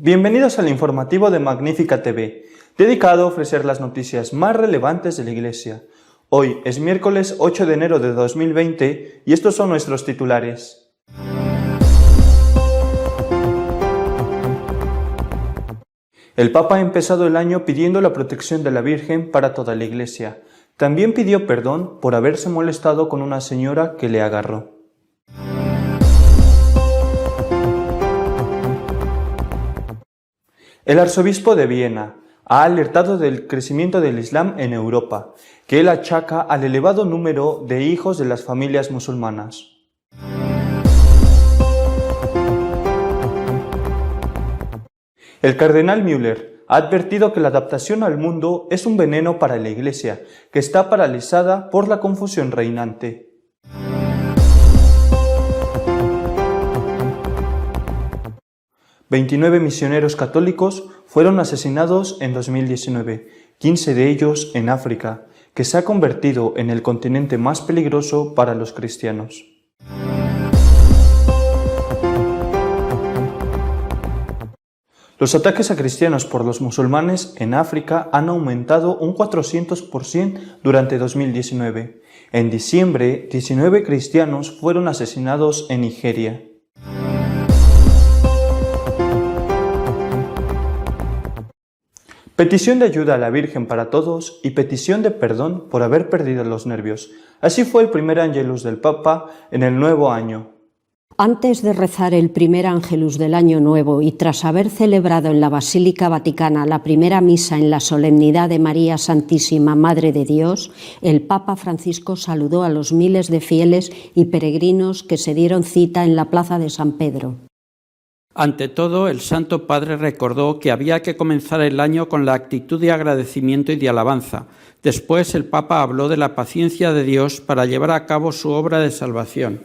Bienvenidos al informativo de Magnífica TV, dedicado a ofrecer las noticias más relevantes de la Iglesia. Hoy es miércoles 8 de enero de 2020 y estos son nuestros titulares. El Papa ha empezado el año pidiendo la protección de la Virgen para toda la Iglesia. También pidió perdón por haberse molestado con una señora que le agarró. El arzobispo de Viena ha alertado del crecimiento del Islam en Europa, que él achaca al elevado número de hijos de las familias musulmanas. El cardenal Müller ha advertido que la adaptación al mundo es un veneno para la Iglesia, que está paralizada por la confusión reinante. «29 misioneros católicos fueron asesinados en 2019, 15 de ellos en África, que se ha convertido en el continente más peligroso para los cristianos». Los ataques a cristianos por los musulmanes en África han aumentado un 400% durante 2019. En diciembre, 19 cristianos fueron asesinados en Nigeria. Petición de ayuda a la Virgen para todos y petición de perdón por haber perdido los nervios. Así fue el primer Ángelus del Papa en el nuevo año. Antes de rezar el primer Ángelus del Año Nuevo y tras haber celebrado en la Basílica Vaticana la primera misa en la solemnidad de María Santísima, Madre de Dios, el Papa Francisco saludó a los miles de fieles y peregrinos que se dieron cita en la Plaza de San Pedro. Ante todo, el Santo Padre recordó que había que comenzar el año con la actitud de agradecimiento y de alabanza. Después, el Papa habló de la paciencia de Dios para llevar a cabo su obra de salvación.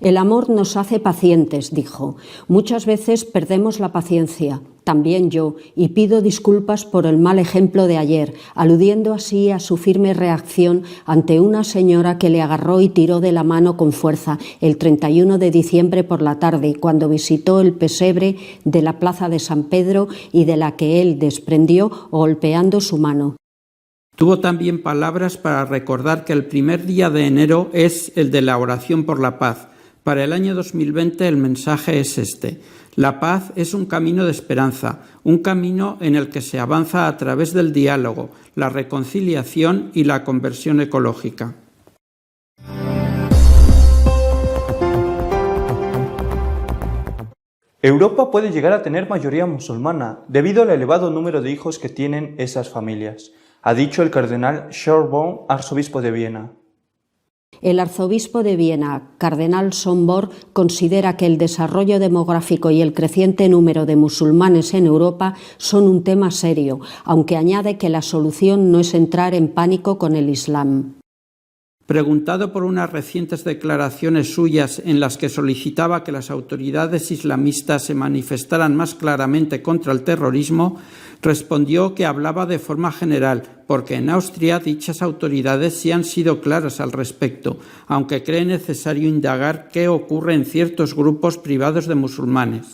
El amor nos hace pacientes, dijo. Muchas veces perdemos la paciencia, también yo, y pido disculpas por el mal ejemplo de ayer, aludiendo así a su firme reacción ante una señora que le agarró y tiró de la mano con fuerza el 31 de diciembre por la tarde, cuando visitó el pesebre de la Plaza de San Pedro y de la que él desprendió golpeando su mano. Tuvo también palabras para recordar que el primer día de enero es el de la oración por la paz. Para el año 2020 el mensaje es este: la paz es un camino de esperanza, un camino en el que se avanza a través del diálogo, la reconciliación y la conversión ecológica. Europa puede llegar a tener mayoría musulmana debido al elevado número de hijos que tienen esas familias, ha dicho el cardenal Schonborn, arzobispo de Viena. El arzobispo de Viena, cardenal Schonborn, considera que el desarrollo demográfico y el creciente número de musulmanes en Europa son un tema serio, aunque añade que la solución no es entrar en pánico con el Islam. Preguntado por unas recientes declaraciones suyas en las que solicitaba que las autoridades islamistas se manifestaran más claramente contra el terrorismo, respondió que hablaba de forma general, porque en Austria dichas autoridades sí han sido claras al respecto, aunque cree necesario indagar qué ocurre en ciertos grupos privados de musulmanes.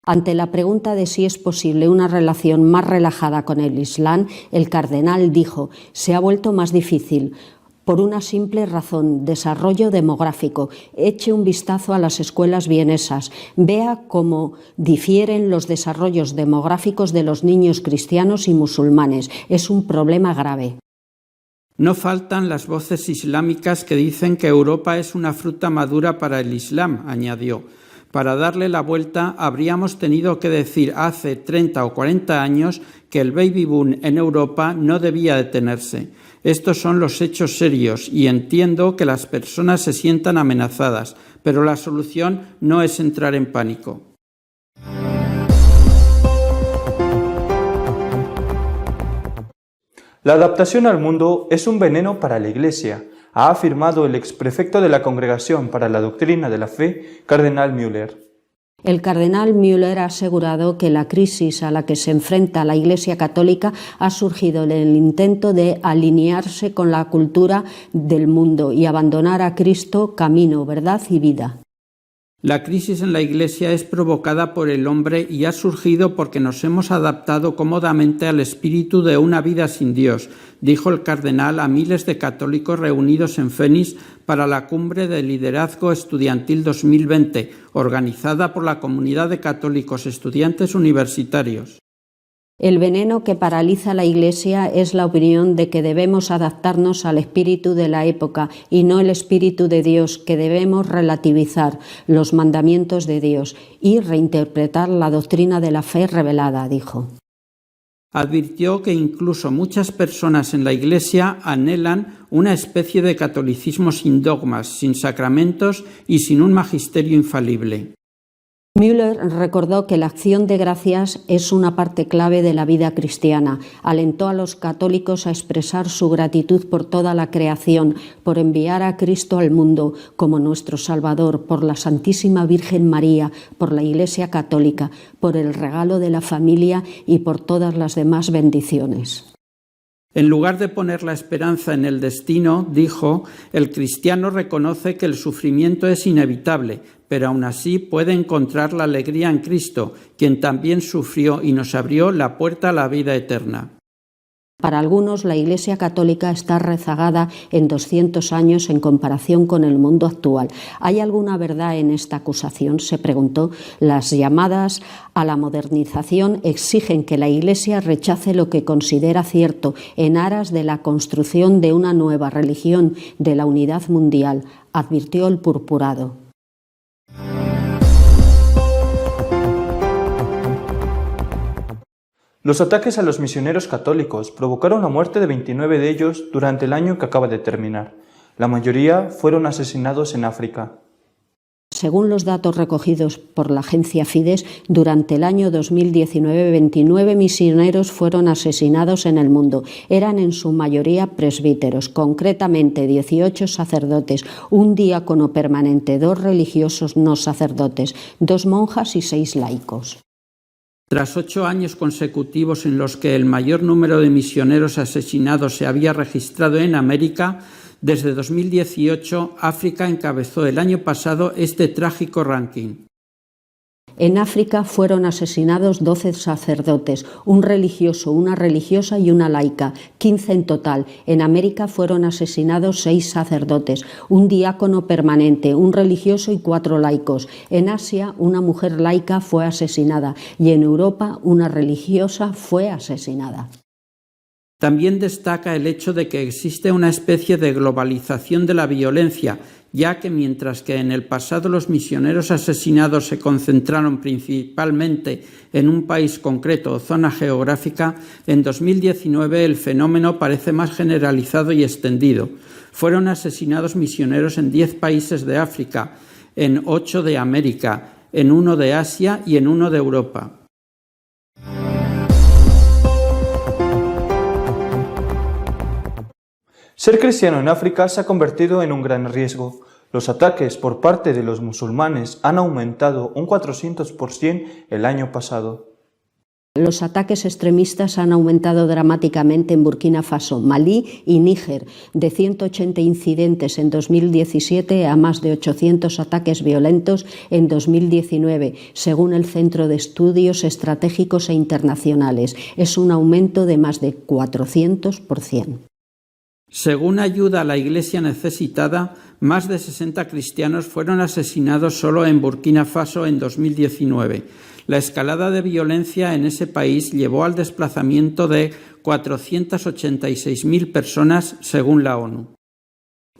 Ante la pregunta de si es posible una relación más relajada con el Islam, el cardenal dijo: «Se ha vuelto más difícil». Por una simple razón: desarrollo demográfico. Eche un vistazo a las escuelas vienesas. Vea cómo difieren los desarrollos demográficos de los niños cristianos y musulmanes. Es un problema grave. No faltan las voces islámicas que dicen que Europa es una fruta madura para el Islam, añadió. Para darle la vuelta, habríamos tenido que decir hace 30 o 40 años que el baby boom en Europa no debía detenerse. Estos son los hechos serios y entiendo que las personas se sientan amenazadas, pero la solución no es entrar en pánico. La adaptación al mundo es un veneno para la Iglesia, ha afirmado el exprefecto de la Congregación para la Doctrina de la Fe, cardenal Müller. El cardenal Müller ha asegurado que la crisis a la que se enfrenta la Iglesia Católica ha surgido en el intento de alinearse con la cultura del mundo y abandonar a Cristo, camino, verdad y vida. La crisis en la Iglesia es provocada por el hombre y ha surgido porque nos hemos adaptado cómodamente al espíritu de una vida sin Dios, dijo el cardenal a miles de católicos reunidos en Phoenix para la Cumbre de Liderazgo Estudiantil 2020, organizada por la Comunidad de Católicos Estudiantes Universitarios. El veneno que paraliza la Iglesia es la opinión de que debemos adaptarnos al espíritu de la época y no el espíritu de Dios, que debemos relativizar los mandamientos de Dios y reinterpretar la doctrina de la fe revelada, dijo. Advirtió que incluso muchas personas en la Iglesia anhelan una especie de catolicismo sin dogmas, sin sacramentos y sin un magisterio infalible. Müller recordó que la acción de gracias es una parte clave de la vida cristiana. Alentó a los católicos a expresar su gratitud por toda la creación, por enviar a Cristo al mundo como nuestro Salvador, por la Santísima Virgen María, por la Iglesia Católica, por el regalo de la familia y por todas las demás bendiciones. En lugar de poner la esperanza en el destino, dijo, el cristiano reconoce que el sufrimiento es inevitable, pero aún así puede encontrar la alegría en Cristo, quien también sufrió y nos abrió la puerta a la vida eterna. Para algunos, la Iglesia Católica está rezagada en 200 años en comparación con el mundo actual. ¿Hay alguna verdad en esta acusación?, se preguntó. Las llamadas a la modernización exigen que la Iglesia rechace lo que considera cierto en aras de la construcción de una nueva religión de la unidad mundial, advirtió el purpurado. Los ataques a los misioneros católicos provocaron la muerte de 29 de ellos durante el año que acaba de terminar. La mayoría fueron asesinados en África. Según los datos recogidos por la agencia Fides, durante el año 2019, 29 misioneros fueron asesinados en el mundo. Eran en su mayoría presbíteros, concretamente 18 sacerdotes, un diácono permanente, 2 religiosos no sacerdotes, 2 monjas y 6 laicos. Tras 8 años consecutivos en los que el mayor número de misioneros asesinados se había registrado en América, desde 2018 África encabezó el año pasado este trágico ranking. En África fueron asesinados 12 sacerdotes, un religioso, una religiosa y una laica, 15 en total. En América fueron asesinados 6 sacerdotes, un diácono permanente, un religioso y 4 laicos. En Asia, una mujer laica fue asesinada y en Europa, una religiosa fue asesinada. También destaca el hecho de que existe una especie de globalización de la violencia, ya que mientras que en el pasado los misioneros asesinados se concentraron principalmente en un país concreto o zona geográfica, en 2019 el fenómeno parece más generalizado y extendido. Fueron asesinados misioneros en 10 países de África, en 8 de América, en 1 de Asia y en 1 de Europa. Ser cristiano en África se ha convertido en un gran riesgo. Los ataques por parte de los musulmanes han aumentado un 400% el año pasado. Los ataques extremistas han aumentado dramáticamente en Burkina Faso, Malí y Níger, de 180 incidentes en 2017 a más de 800 ataques violentos en 2019, según el Centro de Estudios Estratégicos e Internacionales. Es un aumento de más de 400%. Según Ayuda a la Iglesia Necesitada, más de 60 cristianos fueron asesinados solo en Burkina Faso en 2019. La escalada de violencia en ese país llevó al desplazamiento de 486.000 personas, según la ONU.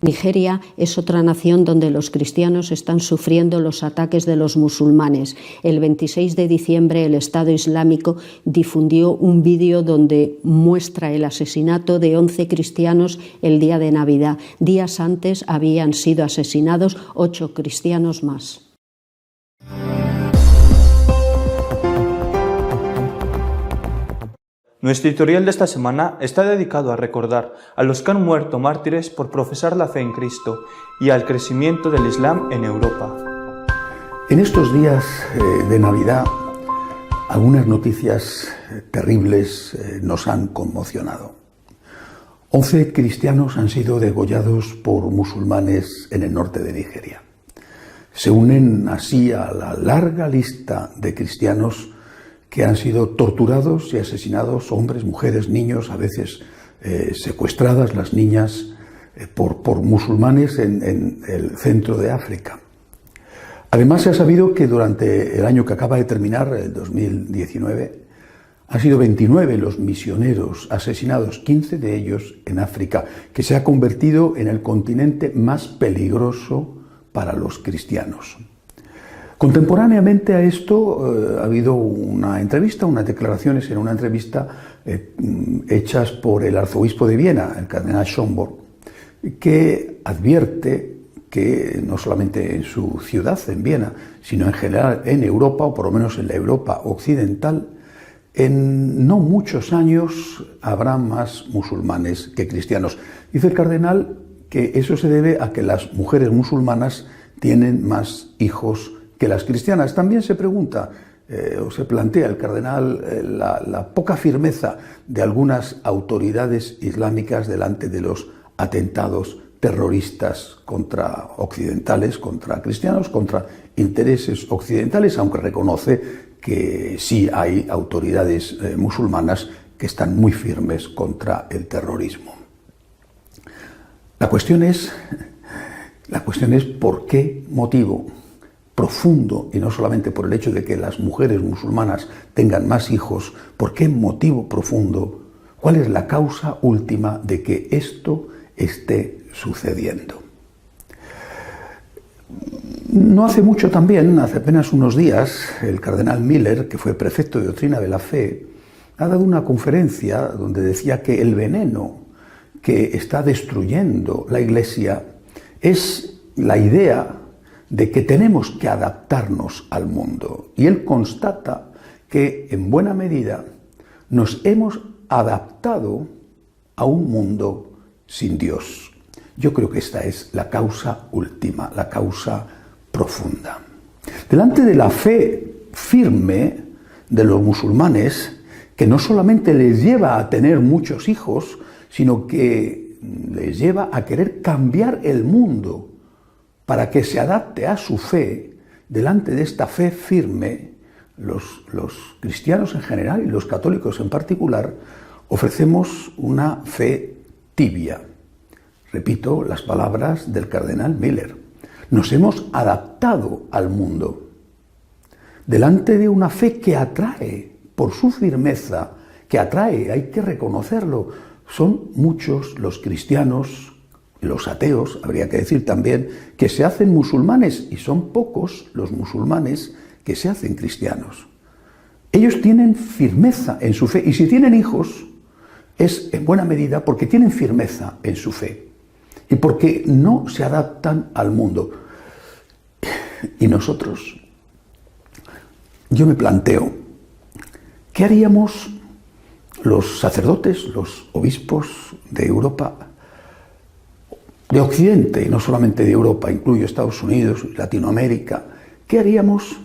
Nigeria es otra nación donde los cristianos están sufriendo los ataques de los musulmanes. El 26 de diciembre el Estado Islámico difundió un vídeo donde muestra el asesinato de 11 cristianos el día de Navidad. Días antes habían sido asesinados 8 cristianos más. Nuestro editorial de esta semana está dedicado a recordar a los que han muerto mártires por profesar la fe en Cristo y al crecimiento del Islam en Europa. En estos días de Navidad, algunas noticias terribles nos han conmocionado. 11 cristianos han sido degollados por musulmanes en el norte de Nigeria. se unen así a la larga lista de cristianos que han sido torturados y asesinados, hombres, mujeres, niños, a veces secuestradas las niñas por musulmanes en el centro de África. Además, se ha sabido que durante el año que acaba de terminar, el 2019, han sido 29 los misioneros asesinados, 15 de ellos en África, que se ha convertido en el continente más peligroso para los cristianos. Contemporáneamente a esto ha habido unas declaraciones en una entrevista hechas por el arzobispo de Viena, el cardenal Schönborn, que advierte que no solamente en su ciudad, en Viena, sino en general en Europa, o por lo menos en la Europa occidental, en no muchos años habrá más musulmanes que cristianos. Dice el cardenal que eso se debe a que las mujeres musulmanas tienen más hijos que las cristianas. También se pregunta, o se plantea el cardenal, la poca firmeza de algunas autoridades islámicas delante de los atentados terroristas contra occidentales, contra cristianos, contra intereses occidentales, aunque reconoce que sí hay autoridades musulmanas que están muy firmes contra el terrorismo. La cuestión es por qué motivo profundo, y no solamente por el hecho de que las mujeres musulmanas tengan más hijos, por qué motivo profundo, cuál es la causa última de que esto esté sucediendo. No hace mucho también, hace apenas unos días, el cardenal Miller, que fue prefecto de Doctrina de la Fe, ha dado una conferencia donde decía que el veneno que está destruyendo la Iglesia es la idea de que tenemos que adaptarnos al mundo. Y él constata que, en buena medida, nos hemos adaptado a un mundo sin Dios. Yo creo que esta es la causa última, la causa profunda. Delante de la fe firme de los musulmanes, que no solamente les lleva a tener muchos hijos, sino que les lleva a querer cambiar el mundo para que se adapte a su fe, delante de esta fe firme, los cristianos en general y los católicos en particular, ofrecemos una fe tibia. Repito las palabras del cardenal Miller. Nos hemos adaptado al mundo. Delante de una fe que atrae, por su firmeza, que atrae, hay que reconocerlo. Son muchos los cristianos, los ateos, habría que decir también, que se hacen musulmanes, y son pocos los musulmanes que se hacen cristianos. Ellos tienen firmeza en su fe, y si tienen hijos, es en buena medida porque tienen firmeza en su fe y porque no se adaptan al mundo. Y nosotros, yo me planteo, ¿qué haríamos los sacerdotes, los obispos de Europa, de Occidente, y no solamente de Europa, incluyo Estados Unidos, Latinoamérica? ¿Qué haríamos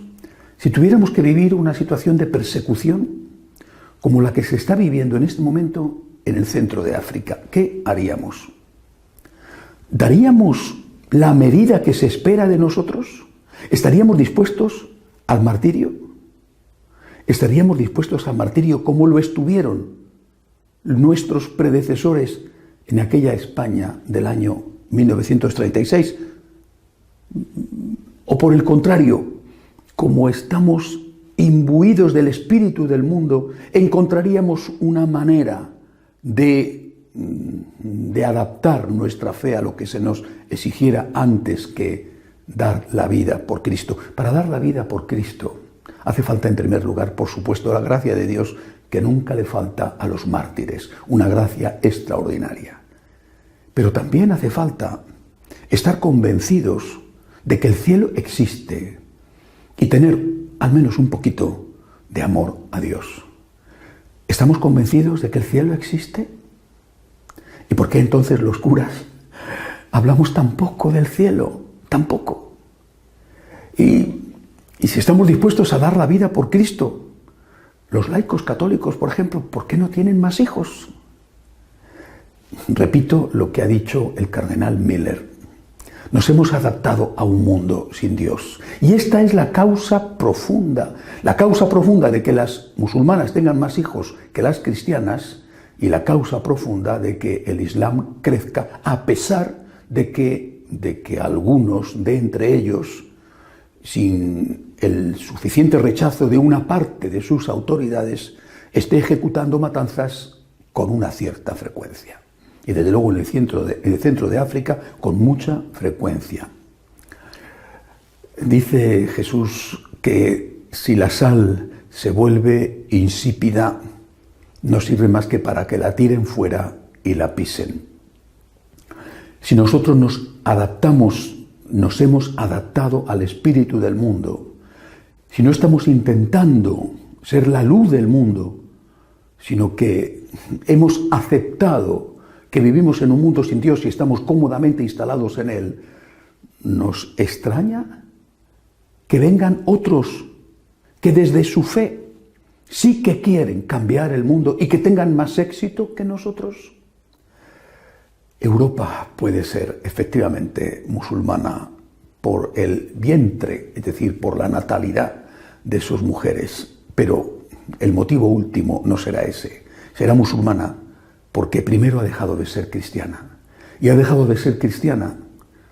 si tuviéramos que vivir una situación de persecución como la que se está viviendo en este momento en el centro de África? ¿Qué haríamos? ¿Daríamos la medida que se espera de nosotros? ¿Estaríamos dispuestos al martirio? ¿Estaríamos dispuestos al martirio como lo estuvieron nuestros predecesores en aquella España del año 1936? ¿O por el contrario, como estamos imbuidos del espíritu del mundo, encontraríamos una manera de adaptar nuestra fe a lo que se nos exigiera antes que dar la vida por Cristo? Para dar la vida por Cristo hace falta, en primer lugar, por supuesto, la gracia de Dios, que nunca le falta a los mártires, una gracia extraordinaria. Pero también hace falta estar convencidos de que el cielo existe y tener al menos un poquito de amor a Dios. ¿Estamos convencidos de que el cielo existe? ¿Y por qué entonces los curas hablamos tan poco del cielo? Tan poco. Y si estamos dispuestos a dar la vida por Cristo, los laicos católicos, por ejemplo, ¿por qué no tienen más hijos? Repito lo que ha dicho el cardenal Miller. Nos hemos adaptado a un mundo sin Dios. Y esta es la causa profunda de que las musulmanas tengan más hijos que las cristianas y la causa profunda de que el Islam crezca, a pesar de que algunos de entre ellos, sin el suficiente rechazo de una parte de sus autoridades, esté ejecutando matanzas con una cierta frecuencia. Y desde luego en el centro de África con mucha frecuencia. Dice Jesús que si la sal se vuelve insípida, no sirve más que para que la tiren fuera y la pisen. Si nosotros nos hemos adaptado al espíritu del mundo, si no estamos intentando ser la luz del mundo, sino que hemos aceptado que vivimos en un mundo sin Dios y estamos cómodamente instalados en él, ¿nos extraña que vengan otros que desde su fe sí que quieren cambiar el mundo y que tengan más éxito que nosotros? Europa puede ser efectivamente musulmana por el vientre, es decir, por la natalidad de sus mujeres, pero el motivo último no será ese. Será musulmana porque primero ha dejado de ser cristiana. Y ha dejado de ser cristiana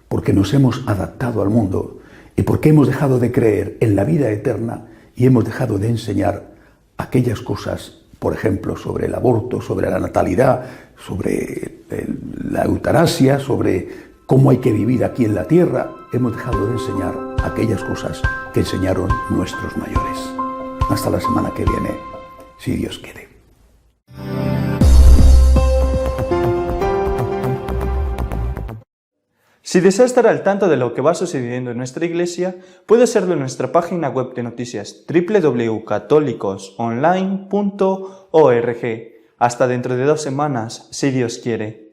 porque nos hemos adaptado al mundo y porque hemos dejado de creer en la vida eterna y hemos dejado de enseñar aquellas cosas, por ejemplo, sobre el aborto, sobre la natalidad, sobre la eutanasia, sobre cómo hay que vivir aquí en la tierra. Hemos dejado de enseñar aquellas cosas que enseñaron nuestros mayores. Hasta la semana que viene, si Dios quiere. Si desea estar al tanto de lo que va sucediendo en nuestra iglesia, puede hacerlo en nuestra página web de noticias www.catolicosonline.org. Hasta dentro de 2 semanas, si Dios quiere.